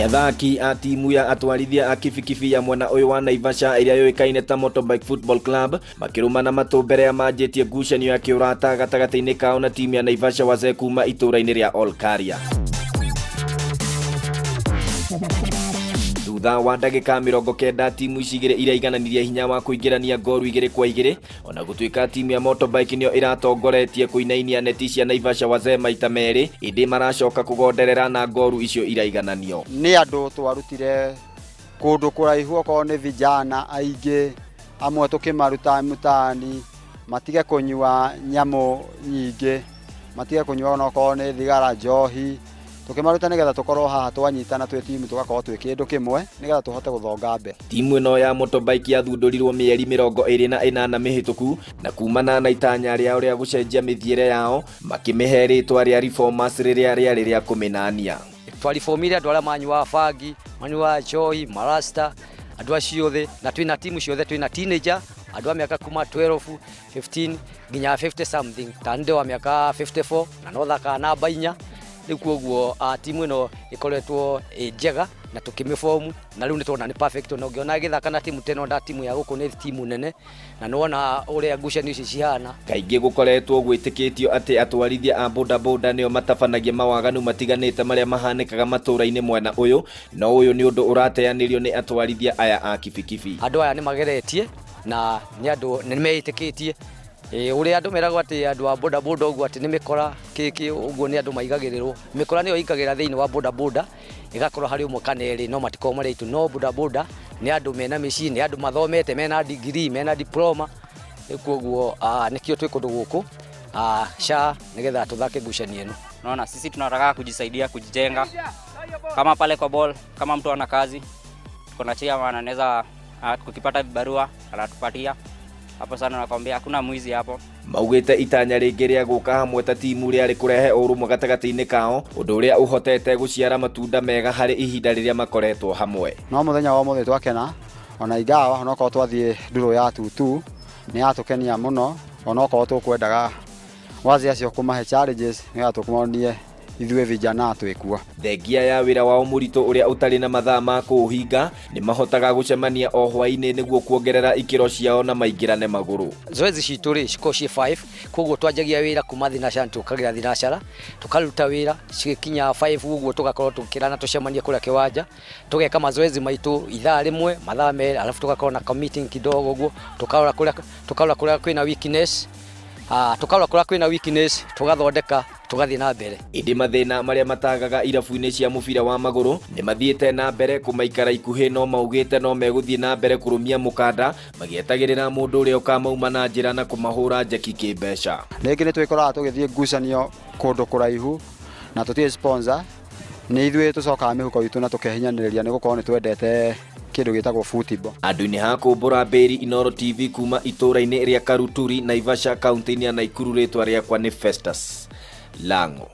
Niathaki a timu ya atwarithia a kibikibi ya mwena uyu wa Naivasha iria yoikaine ta Motorbike Football Club makirumana matu mbere ya manjitie ngucanio ya kiurata gatagati-ini kao na timu ya Naivasha Wazee kuma itura-ini ria Olkaria. Thutha wa ndagika 90 timu icigire iria igananirie hinya wa kuingirania ngoru 2-2 ona gutuika timu ya Motorbike nio iratongoretie kuinainia neti cia Naivasha Wazee maita meri indi maracoka kugonderera na ngoru icio iraigananio. Ni andu twarutire kundu kuraihu ko ni vijana aingi amwe tukimaruta mutani matige kunywa nyamo nyingi matige kunywa ona ko ni thigara njohi tukimaruta nigetha tukorwo haha twanyitana twi timu tugakorwo twi kindu kimwe nigetha tuhote guthonga mbere. Timu ino ya Motorbike yathundurirwo mieri 28 mihituku na kumana na itanya riao ria gucenjia mithiere yao makimihe ritwa ria Reformers riria riari ria kuminania. Twariformire andu aria manyua bangi manyua njohi marasta andu aciothe na twina timu ciothe twina teenager andu a miaka kuma 12 15 nginya 50 something tande wa miaka 54 na no thaka namba 4 nikuoguo timu ino ikoretwo njega na tukimiform na riu nitona ni perfect no ngiona githaka na timu teno nda timu ya guku ni timu nene na nona uria ngucanio ici cihana kaingi gukoretwo gwitikitio ati atwarithia a bodaboda nio matabanagia mawaganu matiganite maria mahanikaga matura-ini mwena uyu no uyu ni undu urateanirio ni atwarithia aya a kibikibi. Andu aya ni mageretie na ni andu ni meitikitie uria andu meragwo ati andu a bodaboda uguo ati ni mikora kiki uguo ni andu maigagirirwo mikora niyo ikagira thiini wa bodaboda igakorwo hari umwe kaneri no matiko mareitu no bodaboda ni andu mena micii ni andu mathomete mena degree mena diploma ikuoguo nikio twi kundu guku sha nigetha tuthake ngucanio ino. Naona sisi tunataka kujisaidia kujijenga kama pale kwa ball kama mtu ana kazi kuna chairman anaweza kukipata vibarua anatupatia hapo sana nakwambia hakuna mwizi hapo. Maugite itanya ringi ria guka hamwe ta timu riari kurehe urumwe gatagati-ini kao undu uria uhotete guciara matunda mega hari ihinda riria makoretwo hamwe. No muthenya wa muthe twakena ona igawa ona ko twathie nduru ya tutu ni atukenia muno ona ko tukwendaga wazi acio kumahe challenges ni atukumonie ithwe vijana twikua. Thengia ya wira wao murito uria utari na mathaa ma kuhinga ni mahotaga gucemania o hwaini niguo kuongerera ikiro ciao na maingirane maguru. Zoezi cituri ciko ci 5 koguo twanjagia wira kuma thinashara tukagira thinashara tukaruta wira cikinya 5 uguo tugakorwo tukirana tucemania kuria kiwanja tugeka mazoezi maitu ithaa rimwe mathaa meri alafu tugakorwo na committing kidogo uguo tukaura kuria kwina weakness tukaura kuria kwina weakness tugathondeka tugathie na mbere. Indi mathina maria matagaga irabu-ini cia mubira wa maguru ni mathiete na mbere kumaikara ikuhi no maugite no meguthie na mbere kurumia mukanda magietagirira mundu uria ukamauma na njira na kumahura njeki kimbeca. Ringi ni twikoraga tugithie ngucanio kundu kuraihu na tutie sponsor ni ithwe tucokaga mihuko itu na tukehinyaniria ni gukorwo ni twendete kindu gitagwo football. Andu-ini ha kumbura Mbiri Inooro TV kuma itura-ini ria Karuturi Naivasha kaunti-ini ya Nakuru ritwa riakwa ni Festus Lango.